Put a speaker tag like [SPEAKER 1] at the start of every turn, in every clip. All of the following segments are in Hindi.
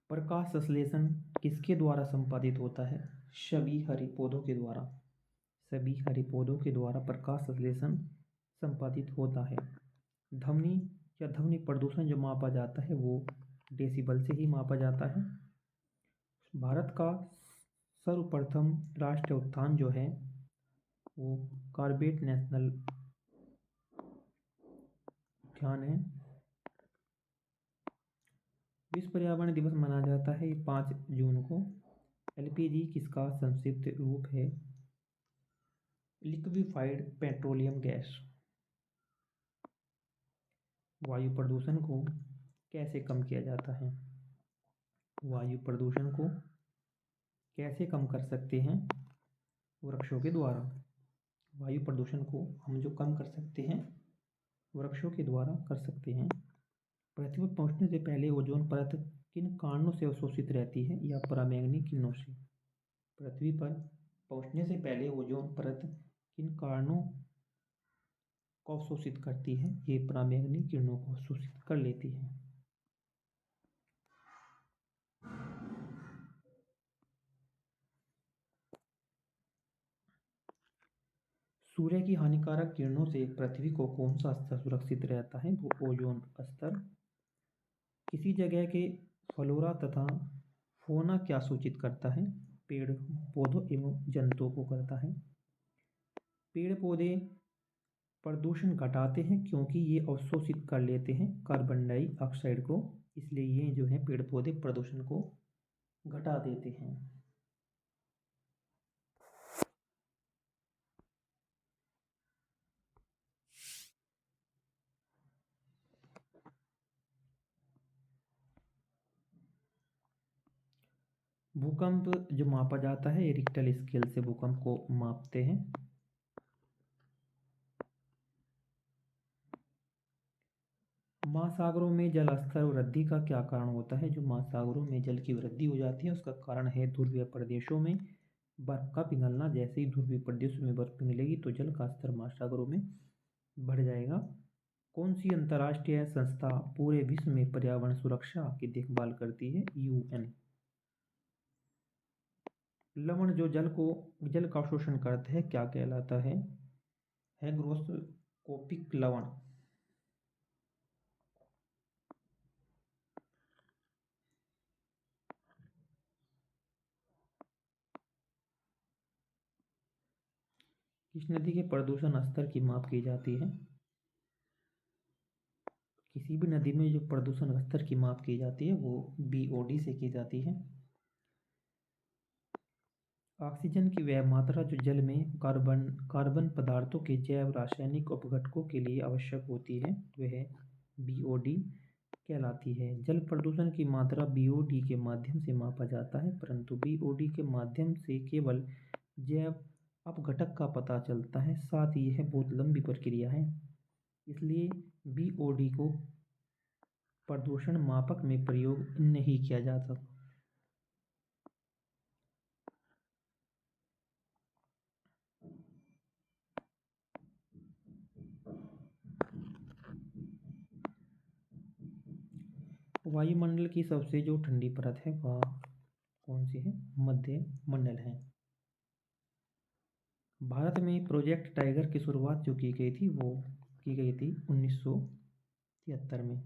[SPEAKER 1] प्रकाश संश्लेषण किसके द्वारा संपादित होता है? सभी हरे पौधों के द्वारा। सभी हरे पौधों के द्वारा प्रकाश संश्लेषण संपादित होता है। ध्वनि या ध्वनि प्रदूषण जो मापा जाता है वो डेसिबल से ही मापा जाता है। भारत का सर्वप्रथम राष्ट्रीय उद्यान जो है वो कॉर्बेट नेशनल उद्यान है। विश्व पर्यावरण दिवस मनाया जाता है 5 जून को। एलपीजी किसका संक्षिप्त रूप है? Liquefied petroleum gas. वायु प्रदूषण को कैसे कम किया जाता है? वायु प्रदूषण को कैसे कम कर सकते हैं? वृक्षों के द्वारा। वायु प्रदूषण को हम जो कम कर सकते हैं वृक्षों के द्वारा कर सकते हैं। पृथ्वी पर पहुंचने से पहले ओजोन परत किन कारणों से अवशोषित रहती है या पराबैंगनी किरणों से? पृथ्वी पर पहुंचने से पहले ओजोन परत किन कारणों को अवशोषित करती है? ये पराबैंगनी किरणों को अवशोषित कर लेती है। सूर्य की हानिकारक किरणों से पृथ्वी को कौन सा स्तर सुरक्षित रहता है? वो ओजोन स्तर। किसी जगह के फ्लोरा तथा फौना क्या सूचित करता है? पेड़ पौधों एवं जंतुओं को करता है। पेड़ पौधे प्रदूषण घटाते हैं क्योंकि ये अवशोषित कर लेते हैं कार्बन डाइऑक्साइड को, इसलिए ये जो है पेड़ पौधे प्रदूषण को घटा देते हैं। भूकंप जो मापा जाता है रिक्टर स्केल से भूकंप को मापते हैं। महासागरों में जल स्तर वृद्धि का क्या कारण होता है? जो महासागरों में जल की वृद्धि हो जाती है उसका कारण है ध्रुवीय प्रदेशों में बर्फ का पिघलना। जैसे ही ध्रुवीय प्रदेशों में बर्फ पिघलेगी तो जल का स्तर महासागरों में बढ़ जाएगा। कौन सी अंतर्राष्ट्रीय संस्था पूरे विश्व में पर्यावरण सुरक्षा की देखभाल करती है? यूएन। लवण जो जल का शोषण करता है क्या कहलाता है? हैग्रोस्कोपिक लवण। किस नदी के प्रदूषण स्तर की माप की जाती है? किसी भी नदी में जो प्रदूषण स्तर की माप की जाती है वो बीओडी से की जाती है। ऑक्सीजन की वह मात्रा जो जल में कार्बन पदार्थों के जैव रासायनिक अपघटकों के लिए आवश्यक होती है वह बीओडी कहलाती है। जल प्रदूषण की मात्रा बीओडी के माध्यम से मापा जाता है, परंतु बीओडी के माध्यम से केवल जैव अपघटक का पता चलता है, साथ ही यह बहुत लंबी प्रक्रिया है, इसलिए बीओडी को प्रदूषण मापक में प्रयोग नहीं किया जा सकता। वायुमंडल की सबसे जो ठंडी परत है वह कौन सी है? मध्य मंडल है। भारत में प्रोजेक्ट टाइगर की शुरुआत जो की गई थी वो की गई थी 1973 में।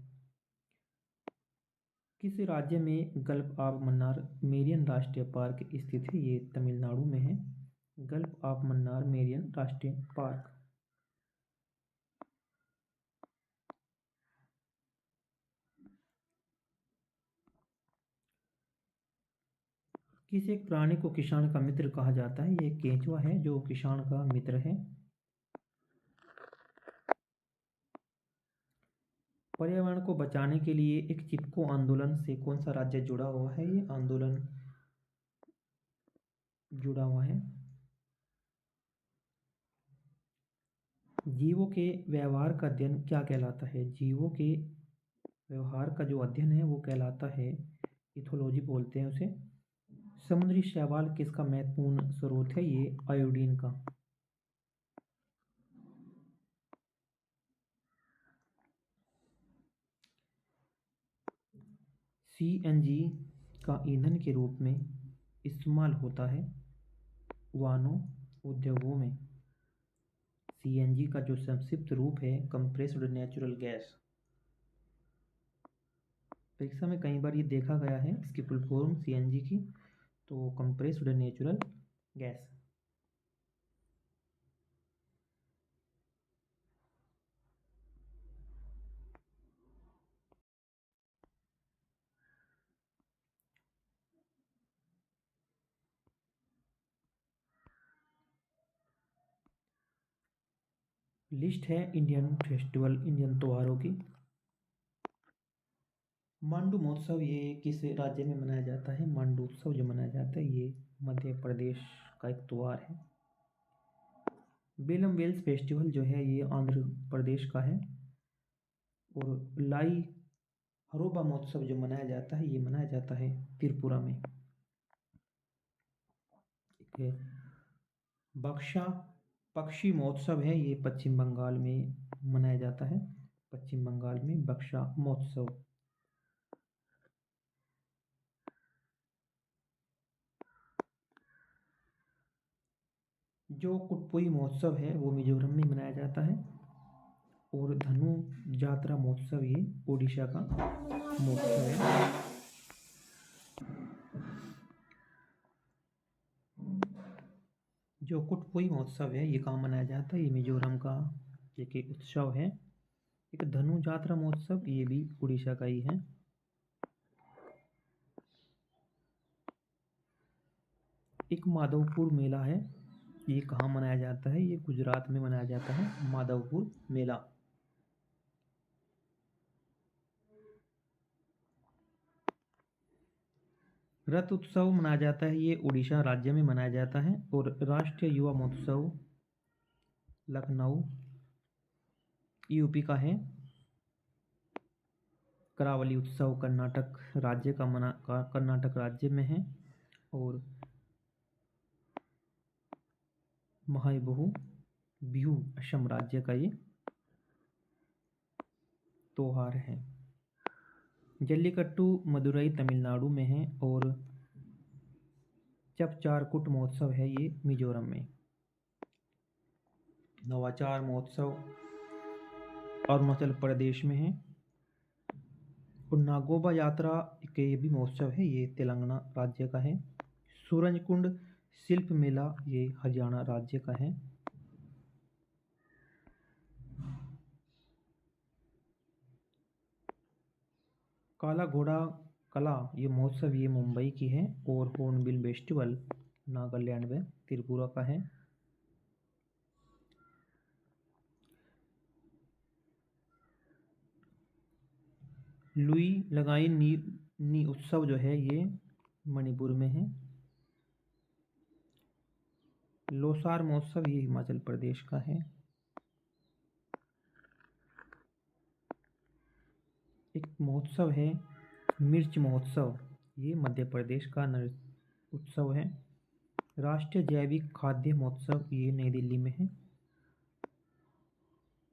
[SPEAKER 1] किस राज्य में गल्फ ऑफ मन्नार मेरिन राष्ट्रीय पार्क स्थित है? ये तमिलनाडु में है। गल्फ ऑफ मन्नार मेरिन राष्ट्रीय पार्क। किस एक प्राणी को किसान का मित्र कहा जाता है? ये केंचुआ है जो किसान का मित्र है। पर्यावरण को बचाने के लिए एक चिपको आंदोलन से कौन सा राज्य जुड़ा हुआ है? ये आंदोलन जुड़ा हुआ है। जीवों के व्यवहार का अध्ययन क्या कहलाता है? जीवों के व्यवहार का जो अध्ययन है वो कहलाता है इथोलॉजी बोलते हैं उसे। समुद्री शैवाल किसका महत्वपूर्ण स्रोत है? ये आयोडीन का। सीएनजी का ईंधन के रूप में इस्तेमाल होता है वाहनों उद्योगों में। सीएनजी का जो संक्षिप्त रूप है कंप्रेस्ड नेचुरल गैस। परीक्षा में कई बार ये देखा गया है इसकी फुल फॉर्म सीएनजी की, तो कंप्रेस्ड नेचुरल गैस। लिस्ट है इंडियन फेस्टिवल, इंडियन त्योहारों की। मांडू महोत्सव ये किस राज्य में मनाया जाता है? मांडू उत्सव जो मनाया जाता है ये मध्य प्रदेश का एक त्योहार है। बेलम वेल्स फेस्टिवल जो है ये आंध्र प्रदेश का है। और लाई हरोबा महोत्सव जो मनाया जाता है ये मनाया जाता है त्रिपुरा में। बक्सा पक्षी महोत्सव है ये पश्चिम बंगाल में मनाया जाता है। पश्चिम बंगाल में बक्सा महोत्सव। जो कुटपुई महोत्सव है वो मिजोरम में मनाया जाता है। और धनु जात्रा महोत्सव ये ओडिशा का महोत्सव है। जो कुटपुई महोत्सव है ये कहाँ मनाया जाता है? ये मिजोरम का एक उत्सव है। एक धनु जात्रा महोत्सव ये भी उड़ीसा का ही है। एक माधवपुर मेला है, ये कहाँ मनाया जाता है? ये गुजरात में मनाया जाता है माधवपुर मेला। रथ उत्सव मनाया जाता है ये उड़ीसा राज्य में मनाया जाता है। और राष्ट्रीय युवा महोत्सव लखनऊ यूपी का है। करावली उत्सव कर्नाटक राज्य का कर्नाटक राज्य में है। और महाबहु बिहू असम राज्य का ये त्योहार है। जल्लीकट्टू मदुरई तमिलनाडु में है। और चपचारकुट महोत्सव है ये मिजोरम में। नवाचार महोत्सव अरुणाचल प्रदेश में है। और नागोबा यात्रा के ये भी महोत्सव है ये तेलंगाना राज्य का है। सूरजकुंड शिल्प मेला ये हरियाणा राज्य का है। काला घोड़ा कला ये महोत्सव ये मुंबई की है। और हॉर्नबिल फेस्टिवल नागालैंड में त्रिपुरा का है। लुई लगाई नी उत्सव जो है ये मणिपुर में है। लोसार महोत्सव ये हिमाचल प्रदेश का है। एक महोत्सव है मिर्च महोत्सव, ये मध्य प्रदेश का उत्सव है। राष्ट्रीय जैविक खाद्य महोत्सव ये नई दिल्ली में है।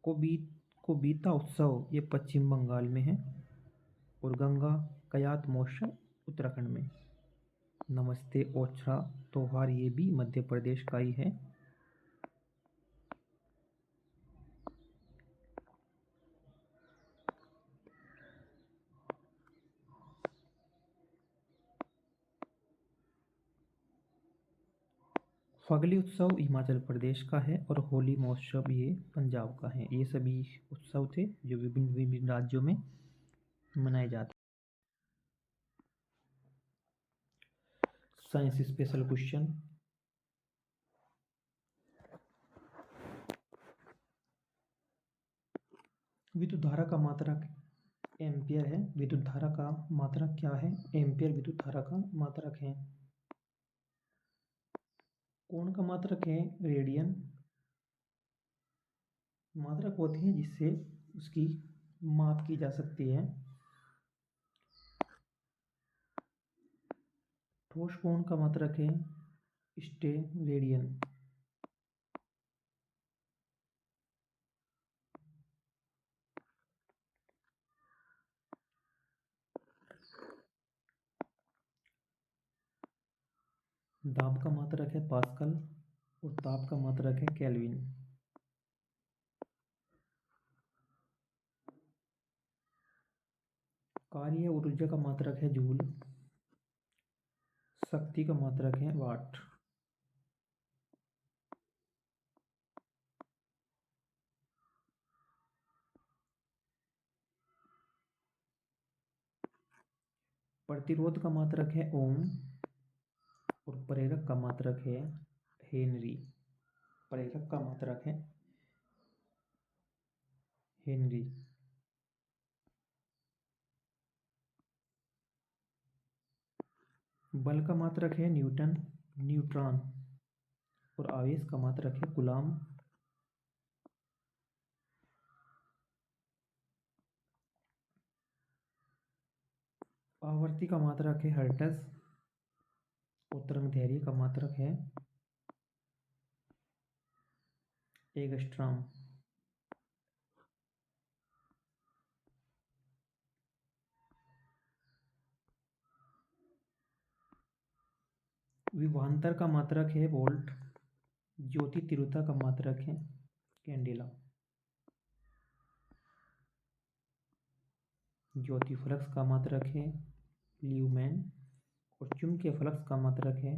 [SPEAKER 1] कोबीता उत्सव ये पश्चिम बंगाल में है। और गंगा कयात महोत्सव उत्तराखंड में। नमस्ते ओछा त्योहार ये भी मध्य प्रदेश का ही है। फगली उत्सव हिमाचल प्रदेश का है। और होली महोत्सव ये पंजाब का है। ये सभी उत्सव थे जो विभिन्न विभिन्न राज्यों में मनाए जाते। Science special question. विद्युत धारा का मात्रक एम्पियर है। विद्युत धारा का मात्रक क्या है? एम्पियर विद्युत धारा का मात्रक है। कोण का मात्रक है रेडियन। मात्रक होती है जिससे उसकी माप की जा सकती है। ठोस कोण का मात्रक है स्टेरेडियन। दाब का मात्रक है पास्कल और ताप का मात्रक है केल्विन। कार्य और ऊर्जा का मात्रक है जूल। शक्ति का मात्रक है वाट। प्रतिरोध का मात्रक है ओम और प्रेरक का मात्रक है हेनरी। प्रेरक का मात्रक है हेनरी। बल का मात्रक है न्यूटन न्यूट्रॉन और आवेश का मात्रक है कूलाम। आवर्ती का मात्रक है हर्ट्ज और तरंगदैर्घ्य का मात्रक है एंगस्ट्रॉम। विभवांतर का मात्रक है वोल्ट। ज्योति तीव्रता का मात्रक है कैंडेला। ज्योति फ्लक्स का मात्रक है ल्यूमेन और चुंबकीय फ्लक्स का मात्रक है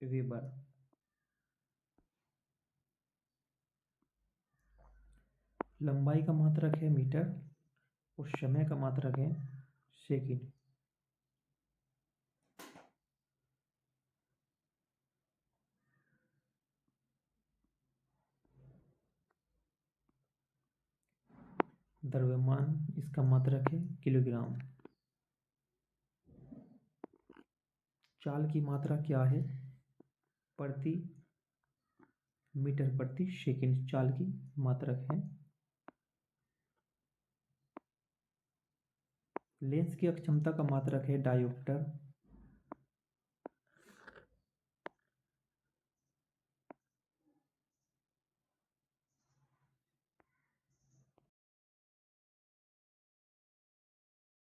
[SPEAKER 1] वेबर। लंबाई का मात्रक है मीटर और समय का मात्रक है सेकंड। द्रव्यमान इसका मात्रक है किलोग्राम। चाल की मात्रा क्या है? प्रति मीटर प्रति सेकंड चाल की मात्रक है। लेंस की अक्षमता का मात्रक है डायोप्टर।